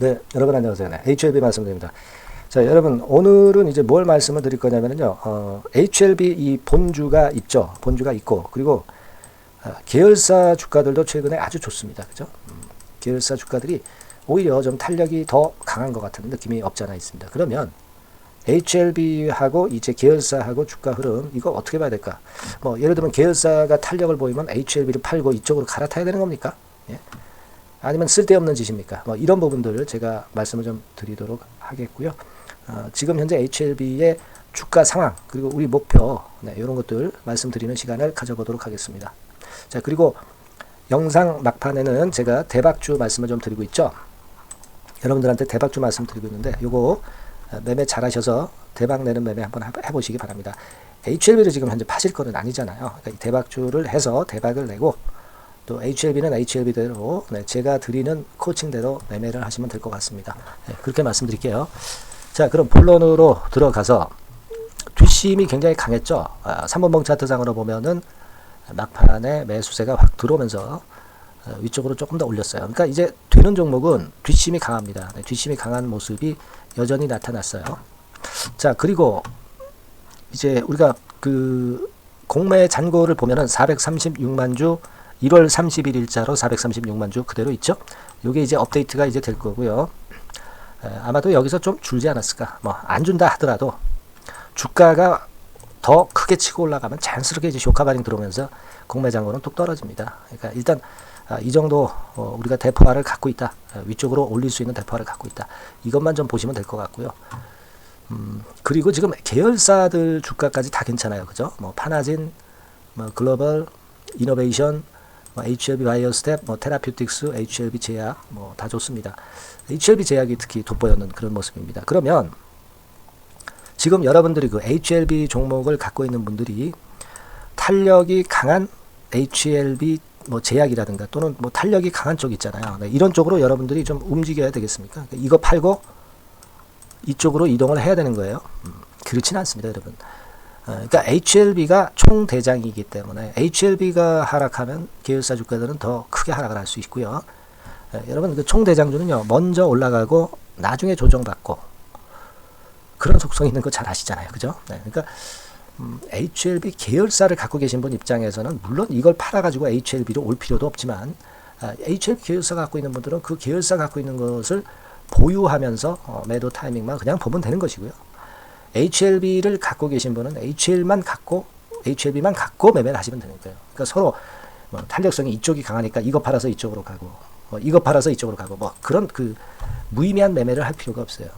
네, 여러분 안녕하세요. 네, HLB 말씀드립니다. 자, 여러분 오늘은 이제 뭘 말씀을 드릴 거냐면요. HLB 이 본주가 있죠. 본주가 있고 그리고 계열사 주가들도 최근에 아주 좋습니다. 그죠? 계열사 주가들이 오히려 좀 탄력이 더 강한 것 같은 느낌이 없지 않아 있습니다. 그러면 HLB하고 이제 계열사하고 주가 흐름 이거 어떻게 봐야 될까? 뭐 예를 들면 계열사가 탄력을 보이면 HLB를 팔고 이쪽으로 갈아타야 되는 겁니까? 예? 아니면 쓸데없는 짓입니까? 뭐 이런 부분들을 제가 말씀을 좀 드리도록 하겠고요. 지금 현재 HLB의 주가 상황 그리고 우리 목표 이런 것들 말씀드리는 시간을 가져보도록 하겠습니다. 자, 그리고 영상 막판에는 제가 대박주 말씀을 좀 드리고 있죠. 여러분들한테 대박주 말씀드리고 있는데 요거 매매 잘하셔서 대박 내는 매매 한번 해보시기 바랍니다. HLB를 지금 현재 파실 거는 아니잖아요. 그러니까 이 대박주를 해서 대박을 내고 또 HLB는 HLB대로 제가 드리는 코칭대로 매매를 하시면 될 것 같습니다. 그렇게 말씀드릴게요. 자, 그럼 본론으로 들어가서 뒷심이 굉장히 강했죠. 3분봉 차트상으로 보면은 막판에 매수세가 확 들어오면서 위쪽으로 조금 더 올렸어요. 그러니까 이제 되는 종목은 뒷심이 강합니다. 뒷심이 강한 모습이 여전히 나타났어요. 자, 그리고 이제 우리가 그 공매 잔고를 보면은 436만 주 1월 31일자로 436만 주 그대로 있죠. 요게 이제 업데이트가 이제 될 거고요. 아마도 여기서 좀 줄지 않았을까. 뭐 안 준다 하더라도 주가가 더 크게 치고 올라가면 자연스럽게 이제 쇼카바링 들어오면서 공매 잔고는 뚝 떨어집니다. 그러니까 일단 이 정도 우리가 대포화를 갖고 있다. 위쪽으로 올릴 수 있는 대포화를 갖고 있다. 이것만 좀 보시면 될 것 같고요. 그리고 지금 계열사들 주가까지 다 괜찮아요. 그죠? 뭐 파나진, 뭐 글로벌, 이노베이션, 뭐 HLB 바이오스텝, 뭐 테라퓨틱스, HLB 제약 뭐 다 좋습니다. HLB 제약이 특히 돋보였는 그런 모습입니다. 그러면 지금 여러분들이 그 HLB 종목을 갖고 있는 분들이 탄력이 강한 HLB 뭐 제약이라든가 또는 뭐 탄력이 강한 쪽 있잖아요. 이런 쪽으로 여러분들이 좀 움직여야 되겠습니까? 이거 팔고 이쪽으로 이동을 해야 되는 거예요. 그렇진 않습니다, 여러분. 그러니까 HLB가 총대장이기 때문에 HLB가 하락하면 계열사 주가들은 더 크게 하락을 할 수 있고요. 여러분 그 총대장주는요 먼저 올라가고 나중에 조정받고 그런 속성이 있는 거 잘 아시잖아요, 그죠? 그러니까 HLB 계열사를 갖고 계신 분 입장에서는 물론 이걸 팔아가지고 HLB로 올 필요도 없지만 HLB 계열사 갖고 있는 분들은 그 계열사 갖고 있는 것을 보유하면서 매도 타이밍만 그냥 보면 되는 것이고요. HLB를 갖고 계신 분은 HLB만 갖고 매매를 하시면 되는 거예요. 그러니까 서로 뭐 탄력성이 이쪽이 강하니까 이거 팔아서 이쪽으로 가고 이거 팔아서 이쪽으로 가고 뭐 그런 그 무의미한 매매를 할 필요가 없어요.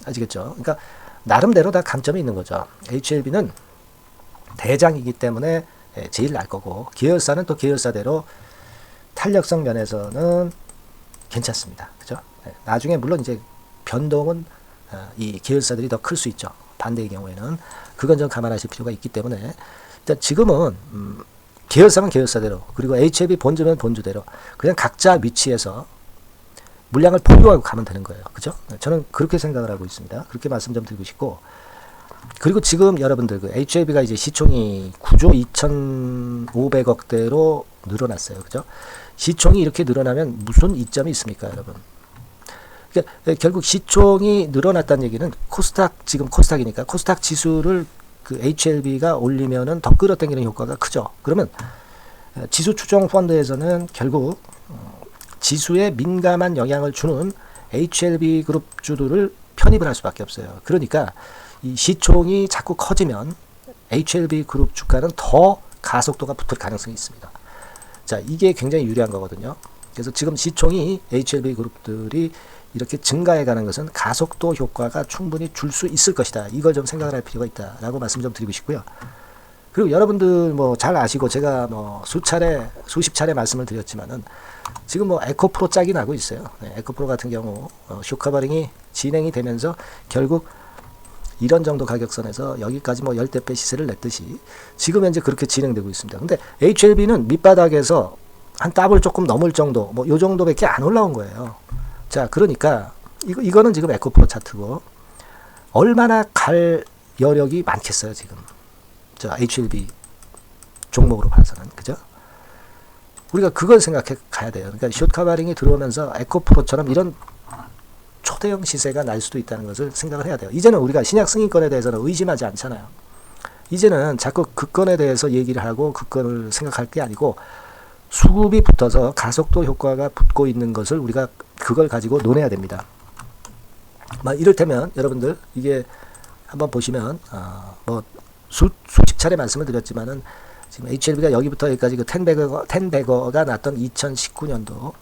아시겠죠? 그러니까 나름대로 다 강점이 있는 거죠. HLB는 대장이기 때문에 제일 날 거고 계열사는 또 계열사대로 탄력성 면에서는 괜찮습니다. 그죠? 나중에 물론 이제 변동은 이 계열사들이 더 클 수 있죠. 반대의 경우에는 그건 좀 감안하실 필요가 있기 때문에 일단 지금은 계열사는 계열사대로 그리고 HLB 본주면 본주대로 그냥 각자 위치에서 물량을 보유하고 가면 되는 거예요. 그죠? 저는 그렇게 생각을 하고 있습니다. 그렇게 말씀 좀 드리고 싶고 그리고 지금 여러분들 그 HLB가 이제 시총이 9조 2,500억대로 늘어났어요. 그죠? 시총이 이렇게 늘어나면 무슨 이점이 있습니까, 여러분? 그러니까 결국 시총이 늘어났다는 얘기는 코스닥 지금 코스닥이니까 코스닥 지수를 그 HLB가 올리면은 더 끌어당기는 효과가 크죠. 그러면 지수 추종 펀드에서는 결국 지수에 민감한 영향을 주는 HLB 그룹 주들을 편입을 할 수밖에 없어요. 그러니까 이 시총이 자꾸 커지면 HLB 그룹 주가는 더 가속도가 붙을 가능성이 있습니다. 자, 이게 굉장히 유리한 거거든요. 그래서 지금 시총이 HLB 그룹들이 이렇게 증가해가는 것은 가속도 효과가 충분히 줄 수 있을 것이다. 이걸 좀 생각을 할 필요가 있다라고 말씀 좀 드리고 싶고요. 그리고 여러분들 뭐 잘 아시고 제가 뭐 수십 차례 말씀을 드렸지만은 지금 뭐 에코프로 짝이 나고 있어요. 에코프로 같은 경우 쇼카바링이 진행이 되면서 결국 이런 정도 가격선에서 여기까지 뭐 10대 배 시세를 냈듯이 지금 현재 그렇게 진행되고 있습니다. 근데 HLB는 밑바닥에서 한 더블 조금 넘을 정도 뭐 요 정도밖에 안 올라온 거예요. 자, 그러니까 이거는 지금 에코프로 차트고 얼마나 갈 여력이 많겠어요, 지금. 자, HLB 종목으로 봐서는. 그죠? 우리가 그걸 생각해 가야 돼요. 그러니까 숏 카바링이 들어오면서 에코프로처럼 이런 초대형 시세가 날 수도 있다는 것을 생각을 해야 돼요. 이제는 우리가 신약 승인권에 대해서는 의심하지 않잖아요. 이제는 자꾸 그 건에 대해서 얘기를 하고 그 건을 생각할 게 아니고 수급이 붙어서 가속도 효과가 붙고 있는 것을 우리가 그걸 가지고 논해야 됩니다. 이를테면 여러분들 이게 한번 보시면 뭐 수십 차례 말씀을 드렸지만은 지금 HLB가 여기부터 여기까지 그 10배거가 났던 2019년도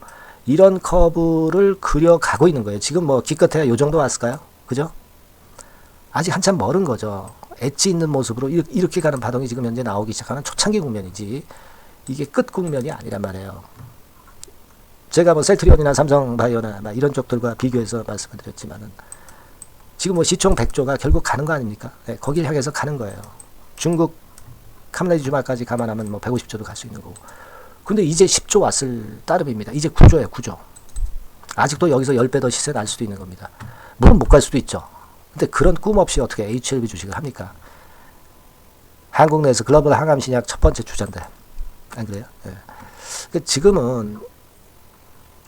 이런 커브를 그려가고 있는 거예요. 지금 뭐 기껏해야 요 정도 왔을까요? 그죠? 아직 한참 멀은 거죠. 엣지 있는 모습으로 이렇게 가는 파동이 지금 현재 나오기 시작하는 초창기 국면이지 이게 끝 국면이 아니란 말이에요. 제가 뭐 셀트리온이나 삼성바이오나 이런 쪽들과 비교해서 말씀을 드렸지만은 지금 뭐 시총 100조가 결국 가는 거 아닙니까? 네, 거기를 향해서 가는 거예요. 중국 카멜라지 주말까지 감안하면 뭐 150조도 갈 수 있는 거고. 근데 이제 10조 왔을 따름입니다. 이제 9조예요, 9조. 아직도 여기서 10배 더 시세 날 수도 있는 겁니다. 물론 못 갈 수도 있죠. 근데 그런 꿈 없이 어떻게 HLB 주식을 합니까? 한국 내에서 글로벌 항암 신약 첫 번째 주자인데. 안 그래요? 네. 지금은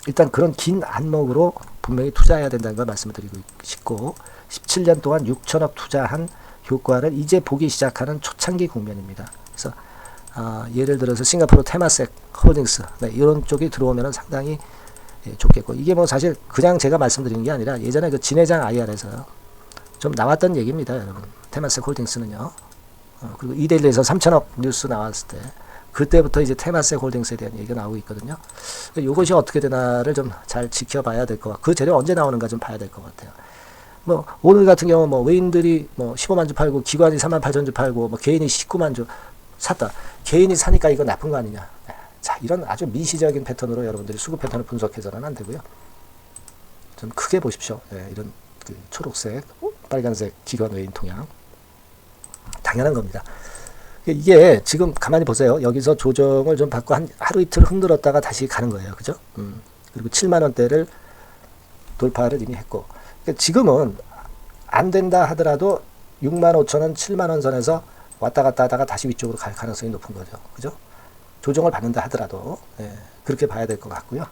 일단 그런 긴 안목으로 분명히 투자해야 된다는 걸 말씀을 드리고 싶고 17년 동안 6천억 투자한 효과를 이제 보기 시작하는 초창기 국면입니다. 그래서 예를 들어서 싱가포르 테마섹 홀딩스 이런 쪽이 들어오면 상당히 좋겠고 이게 뭐 사실 그냥 제가 말씀드리는 게 아니라 예전에 그 진회장 IR에서 좀 나왔던 얘기입니다. 여러분 테마섹 홀딩스는요. 그리고 이데일리에서 3천억 뉴스 나왔을 때 그때부터 이제 테마섹 홀딩스에 대한 얘기가 나오고 있거든요. 이것이 어떻게 되나를 좀 잘 지켜봐야 될 것 같고 그 재료 언제 나오는가 좀 봐야 될 것 같아요. 뭐 오늘 같은 경우 뭐 외인들이 뭐 15만 주 팔고 기관이 3만 8천 주 팔고 뭐 개인이 19만 주 샀다. 개인이 사니까 이거 나쁜 거 아니냐. 자, 이런 아주 미시적인 패턴으로 여러분들이 수급 패턴을 분석해서는 안 되고요. 좀 크게 보십시오. 이런 그 초록색, 빨간색 기관 외인 통양. 당연한 겁니다. 이게 지금 가만히 보세요. 여기서 조정을 좀 받고 하루 이틀 흔들었다가 다시 가는 거예요. 그죠? 그리고 7만 원대를 돌파를 이미 했고. 그러니까 지금은 안 된다 하더라도 6만 5천 원, 7만 원 선에서 왔다 갔다 하다가 다시 위쪽으로 갈 가능성이 높은 거죠. 그죠? 조정을 받는다 하더라도 그렇게 봐야 될 것 같고요.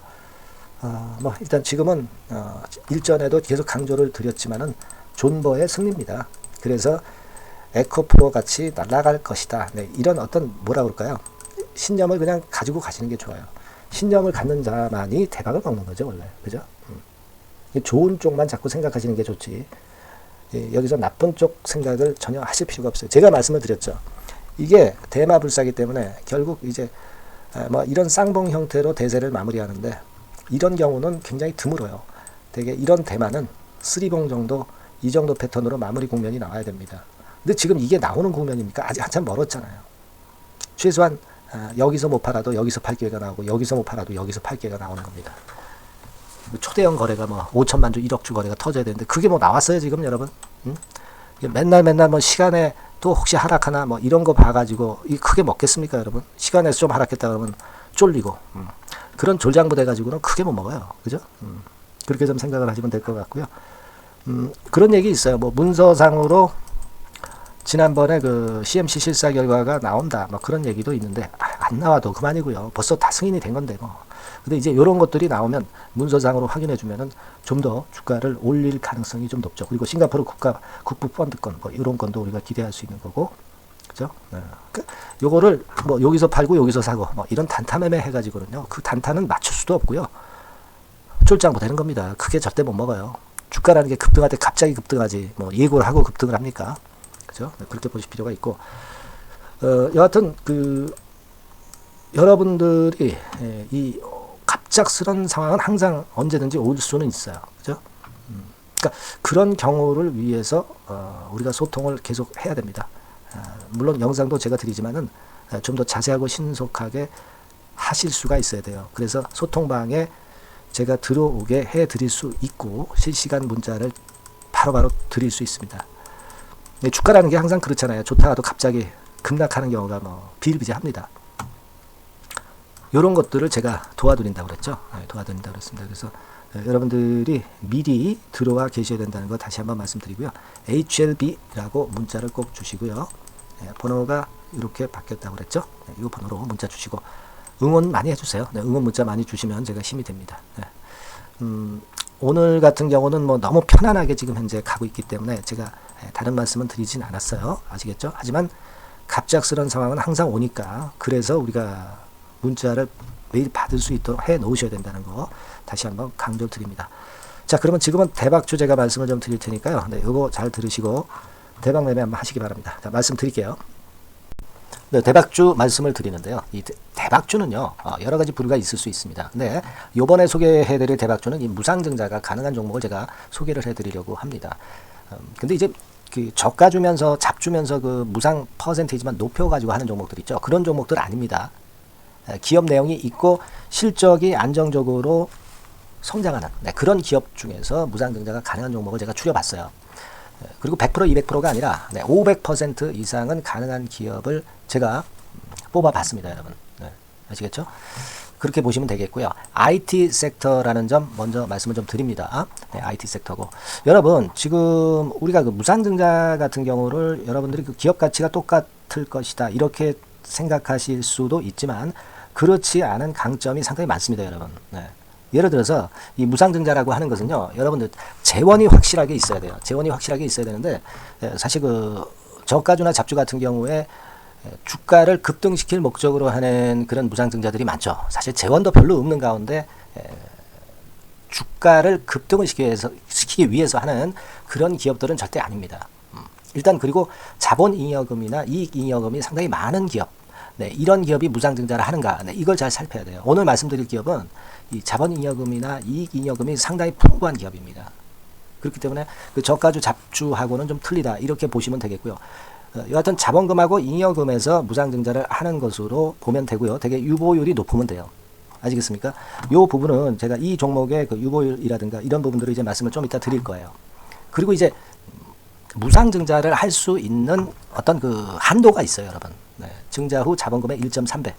뭐 일단 지금은 일전에도 계속 강조를 드렸지만은 존버의 승리입니다. 그래서 에코프로 같이 날아갈 것이다. 이런 어떤 뭐라 그럴까요? 신념을 그냥 가지고 가시는 게 좋아요. 신념을 갖는 자만이 대박을 먹는 거죠, 원래. 그죠? 좋은 쪽만 자꾸 생각하시는 게 좋지. 여기서 나쁜 쪽 생각을 전혀 하실 필요가 없어요. 제가 말씀을 드렸죠. 이게 대마불사기 때문에 결국 이제 뭐 이런 쌍봉 형태로 대세를 마무리하는데 이런 경우는 굉장히 드물어요. 되게 이런 대마는 쓰리봉 정도 이 정도 패턴으로 마무리 국면이 나와야 됩니다. 근데 지금 이게 나오는 국면이니까 아직 한참 멀었잖아요. 최소한 여기서 못 팔아도 여기서 팔 기회가 나오고 여기서 못 팔아도 여기서 팔 기회가 나오는 겁니다. 초대형 거래가 뭐 5천만 주 1억 주 거래가 터져야 되는데 그게 뭐 나왔어요 지금 여러분? 맨날 뭐 시간에 또 혹시 하락하나 뭐 이런 거 봐가지고 이 크게 먹겠습니까 여러분? 시간에서 좀 하락했다 그러면 쫄리고 그런 졸장부대 가지고는 크게 못 먹어요. 그죠? 그렇게 좀 생각을 하시면 될 것 같고요. 그런 얘기 있어요. 뭐 문서상으로 지난번에 그 CMC 실사 결과가 나온다. 뭐 그런 얘기도 있는데 안 나와도 그만이고요. 벌써 다 승인이 된 건데 뭐. 근데 이제 이런 것들이 나오면 문서상으로 확인해 주면은 좀 더 주가를 올릴 가능성이 좀 높죠. 그리고 싱가포르 국부 펀드권 뭐 이런 건도 우리가 기대할 수 있는 거고. 그죠? 그러니까 요거를 뭐 여기서 팔고 여기서 사고 뭐 이런 단타 매매 해 가지고는요. 그 단타는 맞출 수도 없고요. 쫄장 못 되는 겁니다. 크게 절대 못 먹어요. 주가라는 게 급등할 때 갑자기 급등하지. 뭐 예고를 하고 급등을 합니까? 그죠? 그렇게 보실 필요가 있고. 여하튼 그 여러분들이 이 갑작스런 상황은 항상 언제든지 올 수는 있어요. 그죠? 그러니까 그런 경우를 위해서 우리가 소통을 계속 해야 됩니다. 물론 영상도 제가 드리지만은 좀 더 자세하고 신속하게 하실 수가 있어야 돼요. 그래서 소통방에 제가 들어오게 해 드릴 수 있고 실시간 문자를 바로바로 드릴 수 있습니다. 주가라는 게 항상 그렇잖아요. 좋다가도 갑자기 급락하는 경우가 뭐 비일비재합니다. 이런 것들을 제가 도와드린다고 그랬죠. 도와드린다고 그랬습니다. 그래서 여러분들이 미리 들어와 계셔야 된다는 거 다시 한번 말씀드리고요. HLB라고 문자를 꼭 주시고요. 번호가 이렇게 바뀌었다고 그랬죠. 이 번호로 문자 주시고 응원 많이 해주세요. 응원 문자 많이 주시면 제가 힘이 됩니다. 오늘 같은 경우는 뭐 너무 편안하게 지금 현재 가고 있기 때문에 제가 다른 말씀은 드리진 않았어요. 아시겠죠? 하지만 갑작스러운 상황은 항상 오니까 그래서 우리가 문자를 매일 받을 수 있도록 해 놓으셔야 된다는 거 다시 한번 강조드립니다. 자, 그러면 지금은 대박주 제가 말씀을 좀 드릴 테니까요. 네, 요거 잘 들으시고 대박 매매 한번 하시기 바랍니다. 자, 말씀 드릴게요. 네, 대박주 말씀을 드리는데요. 이 대박주는요, 여러 가지 부류가 있을 수 있습니다. 근데 요번에 소개해드릴 대박주는 이 무상증자가 가능한 종목을 제가 소개를 해드리려고 합니다. 근데 이제 그 저가 주면서 잡주면서 그 무상 퍼센테이지만 높여가지고 하는 종목들 있죠. 그런 종목들 아닙니다. 기업 내용이 있고 실적이 안정적으로 성장하는 그런 기업 중에서 무상증자가 가능한 종목을 제가 추려봤어요. 그리고 100% 200%가 아니라 500% 이상은 가능한 기업을 제가 뽑아봤습니다, 여러분. 네, 아시겠죠? 그렇게 보시면 되겠고요. IT 섹터라는 점 먼저 말씀을 좀 드립니다. 네, IT 섹터고 여러분 지금 우리가 그 무상증자 같은 경우를 여러분들이 그 기업 가치가 똑같을 것이다 이렇게 생각하실 수도 있지만 그렇지 않은 강점이 상당히 많습니다, 여러분. 네. 예를 들어서 이 무상증자라고 하는 것은요, 여러분들 재원이 확실하게 있어야 돼요. 재원이 확실하게 있어야 되는데 사실 그 저가주나 잡주 같은 경우에 주가를 급등시킬 목적으로 하는 그런 무상증자들이 많죠. 사실 재원도 별로 없는 가운데 주가를 급등을 시키기 위해서 하는 그런 기업들은 절대 아닙니다. 일단 그리고 자본잉여금이나 이익잉여금이 상당히 많은 기업, 네, 이런 기업이 무상증자를 하는가, 네, 이걸 잘 살펴야 돼요. 오늘 말씀드릴 기업은 이 자본잉여금이나 이익잉여금이 상당히 풍부한 기업입니다. 그렇기 때문에 그 저가주 잡주하고는 좀 틀리다 이렇게 보시면 되겠고요. 여하튼 자본금하고 잉여금에서 무상증자를 하는 것으로 보면 되고요. 되게 유보율이 높으면 돼요. 아시겠습니까? 이 부분은 제가 이 종목의 그 유보율이라든가 이런 부분들을 이제 말씀을 좀 이따 드릴 거예요. 그리고 이제 무상증자를 할 수 있는 어떤 그 한도가 있어요, 여러분. 네, 증자 후 자본금의 1.3배.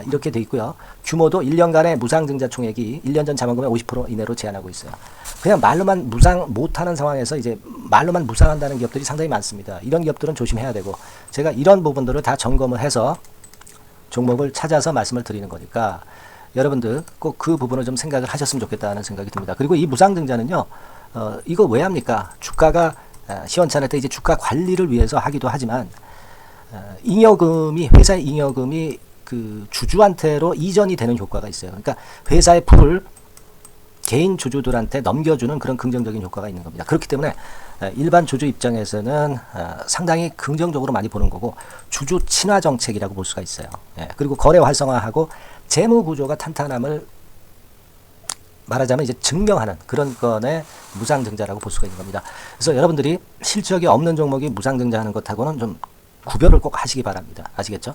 이렇게 돼 있고요. 규모도 1년간의 무상증자 총액이 1년 전 자본금의 50% 이내로 제한하고 있어요. 그냥 말로만 무상 못하는 상황에서 이제 말로만 무상한다는 기업들이 상당히 많습니다. 이런 기업들은 조심해야 되고 제가 이런 부분들을 다 점검을 해서 종목을 찾아서 말씀을 드리는 거니까 여러분들 꼭 그 부분을 좀 생각을 하셨으면 좋겠다는 생각이 듭니다. 그리고 이 무상증자는요, 이거 왜 합니까? 주가가 시원찮을 때 이제 주가 관리를 위해서 하기도 하지만 잉여금이 회사의 잉여금이 그 주주한테로 이전이 되는 효과가 있어요. 그러니까 회사의 풀을 개인 주주들한테 넘겨주는 그런 긍정적인 효과가 있는 겁니다. 그렇기 때문에 일반 주주 입장에서는 상당히 긍정적으로 많이 보는 거고 주주 친화 정책이라고 볼 수가 있어요. 그리고 거래 활성화하고 재무 구조가 탄탄함을 말하자면 이제 증명하는 그런 건의 무상증자라고 볼 수가 있는 겁니다. 그래서 여러분들이 실적이 없는 종목이 무상증자하는 것하고는 좀 구별을 꼭 하시기 바랍니다. 아시겠죠?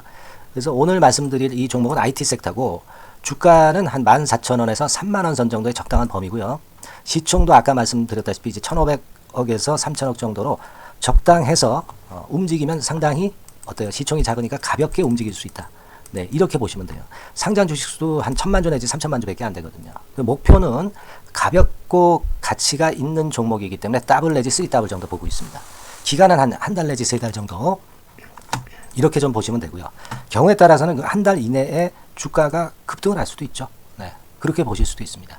그래서 오늘 말씀드릴 이 종목은 IT 섹터고 주가는 한 14,000원에서 30,000원 선 정도의 적당한 범위고요. 시총도 아까 말씀드렸다시피 이제 1,500억에서 3,000억 정도로 적당해서 움직이면 상당히 어때요? 시총이 작으니까 가볍게 움직일 수 있다. 네, 이렇게 보시면 돼요. 상장 주식수도 한 1,000만 주 내지 3,000만 주밖에 안 되거든요. 목표는 가볍고 가치가 있는 종목이기 때문에 더블 내지 3더블 정도 보고 있습니다. 기간은 한 달 내지 3달 정도 이렇게 좀 보시면 되고요. 경우에 따라서는 한 달 이내에 주가가 급등을 할 수도 있죠. 네, 그렇게 보실 수도 있습니다.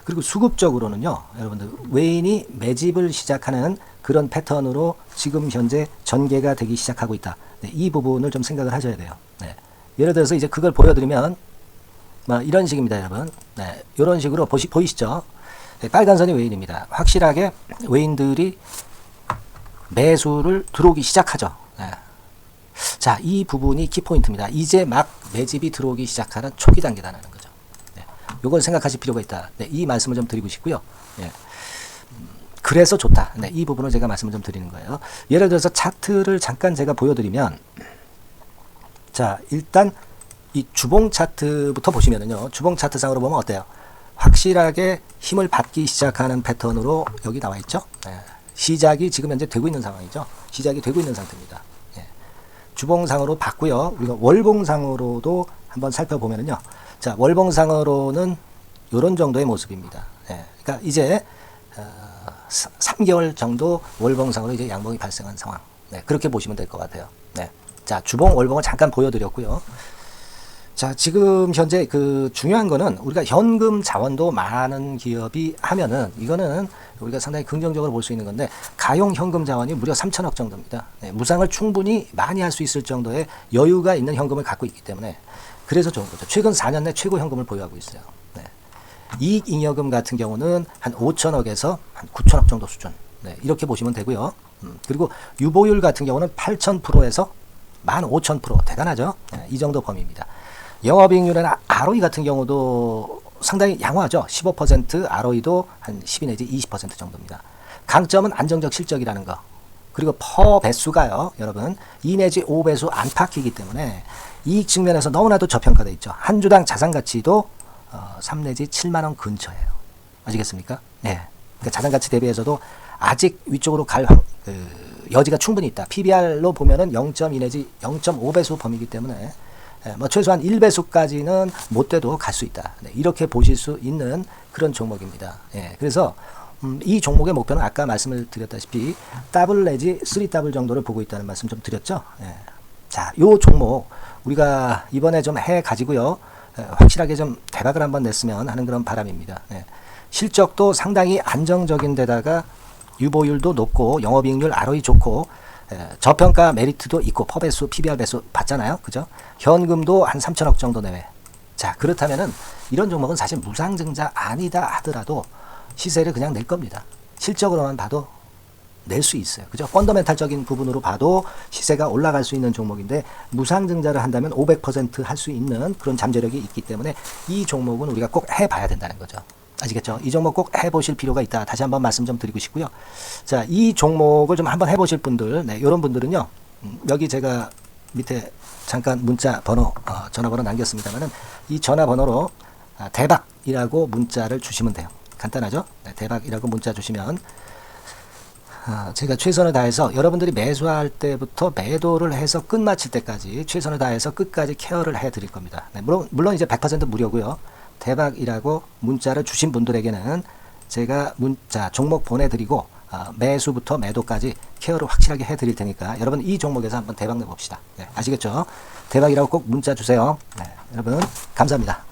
그리고 수급적으로는요, 여러분들 외인이 매집을 시작하는 그런 패턴으로 지금 현재 전개가 되기 시작하고 있다. 네, 이 부분을 좀 생각을 하셔야 돼요. 네, 예를 들어서 이제 그걸 보여드리면 이런 식입니다, 여러분. 네, 이런 식으로 보이시죠? 네, 빨간 선이 외인입니다. 확실하게 외인들이 매수를 들어오기 시작하죠. 네. 자, 이 부분이 키포인트입니다. 이제 막 매집이 들어오기 시작하는 초기 단계라는 거죠. 네, 이걸 생각하실 필요가 있다. 네, 이 말씀을 좀 드리고 싶고요. 네, 그래서 좋다. 네, 이 부분을 제가 말씀을 좀 드리는 거예요. 예를 들어서 차트를 잠깐 제가 보여드리면, 자, 일단 이 주봉 차트부터 보시면은요, 주봉 차트상으로 보면 어때요? 확실하게 힘을 받기 시작하는 패턴으로 여기 나와 있죠. 네, 시작이 지금 현재 되고 있는 상황이죠. 시작이 되고 있는 상태입니다. 주봉상으로 봤고요. 우리가 월봉상으로도 한번 살펴보면요. 자, 월봉상으로는 이런 정도의 모습입니다. 그러니까 이제 3개월 정도 월봉상으로 이제 양봉이 발생한 상황. 네, 그렇게 보시면 될 것 같아요. 네, 자, 주봉, 월봉을 잠깐 보여드렸고요. 자, 지금 현재 그 중요한 거는 우리가 현금 자원도 많은 기업이 하면은 이거는 우리가 상당히 긍정적으로 볼 수 있는 건데, 가용 현금 자원이 무려 3천억 정도입니다. 네, 무상을 충분히 많이 할 수 있을 정도의 여유가 있는 현금을 갖고 있기 때문에 그래서 좋은 거죠. 최근 4년 내 최고 현금을 보유하고 있어요. 네. 이익잉여금 같은 경우는 한 5천억에서 한 9천억 정도 수준. 네, 이렇게 보시면 되고요. 그리고 유보율 같은 경우는 8,000%에서 15,000%. 대단하죠? 네, 이 정도 범위입니다. 영업이익률이나 ROE 같은 경우도 상당히 양호하죠. 15%, ROE도 한 12 내지 20% 정도입니다. 강점은 안정적 실적이라는 거. 그리고 퍼 배수가요, 여러분 2 내지 5배수 안팎이기 때문에 이익 측면에서 너무나도 저평가되어 있죠. 한 주당 자산 가치도 3 내지 7만 원 근처예요. 아시겠습니까? 네. 그러니까 자산 가치 대비해서도 아직 위쪽으로 갈 여지가 충분히 있다. PBR로 보면은 0.2 내지 0.5배수 범위이기 때문에 뭐 최소한 1배수까지는 못 돼도 갈 수 있다. 네, 이렇게 보실 수 있는 그런 종목입니다. 예, 그래서 이 종목의 목표는 아까 말씀을 드렸다시피 더블 내지 3더블 정도를 보고 있다는 말씀 좀 드렸죠. 예. 자, 요 종목 우리가 이번에 좀 해 가지고요. 확실하게 좀 대박을 한번 냈으면 하는 그런 바람입니다. 예. 실적도 상당히 안정적인 데다가 유보율도 높고 영업이익률 ROE 좋고 저평가 메리트도 있고 퍼배수, PBR 배수 봤잖아요. 그죠? 현금도 한 3천억 정도 내외. 자, 그렇다면은 이런 종목은 사실 무상증자 아니다 하더라도 시세를 그냥 낼 겁니다. 실적으로만 봐도 낼 수 있어요. 그죠? 펀더멘탈적인 부분으로 봐도 시세가 올라갈 수 있는 종목인데 무상증자를 한다면 500% 할 수 있는 그런 잠재력이 있기 때문에 이 종목은 우리가 꼭 해봐야 된다는 거죠. 아시겠죠? 이 종목 꼭 해보실 필요가 있다. 다시 한번 말씀 좀 드리고 싶고요. 자, 이 종목을 좀 한번 해보실 분들, 네, 이런 분들은요, 여기 제가 밑에 잠깐 문자 번호, 전화번호 남겼습니다만은 이 전화번호로 대박이라고 문자를 주시면 돼요. 간단하죠? 네, 대박이라고 문자 주시면 제가 최선을 다해서 여러분들이 매수할 때부터 매도를 해서 끝마칠 때까지 최선을 다해서 끝까지 케어를 해드릴 겁니다. 네, 물론 이제 100% 무료고요. 대박이라고 문자를 주신 분들에게는 제가 문자 종목 보내드리고 매수부터 매도까지 케어를 확실하게 해드릴 테니까 여러분 이 종목에서 한번 대박 내봅시다. 네, 아시겠죠? 대박이라고 꼭 문자 주세요. 네, 여러분 감사합니다.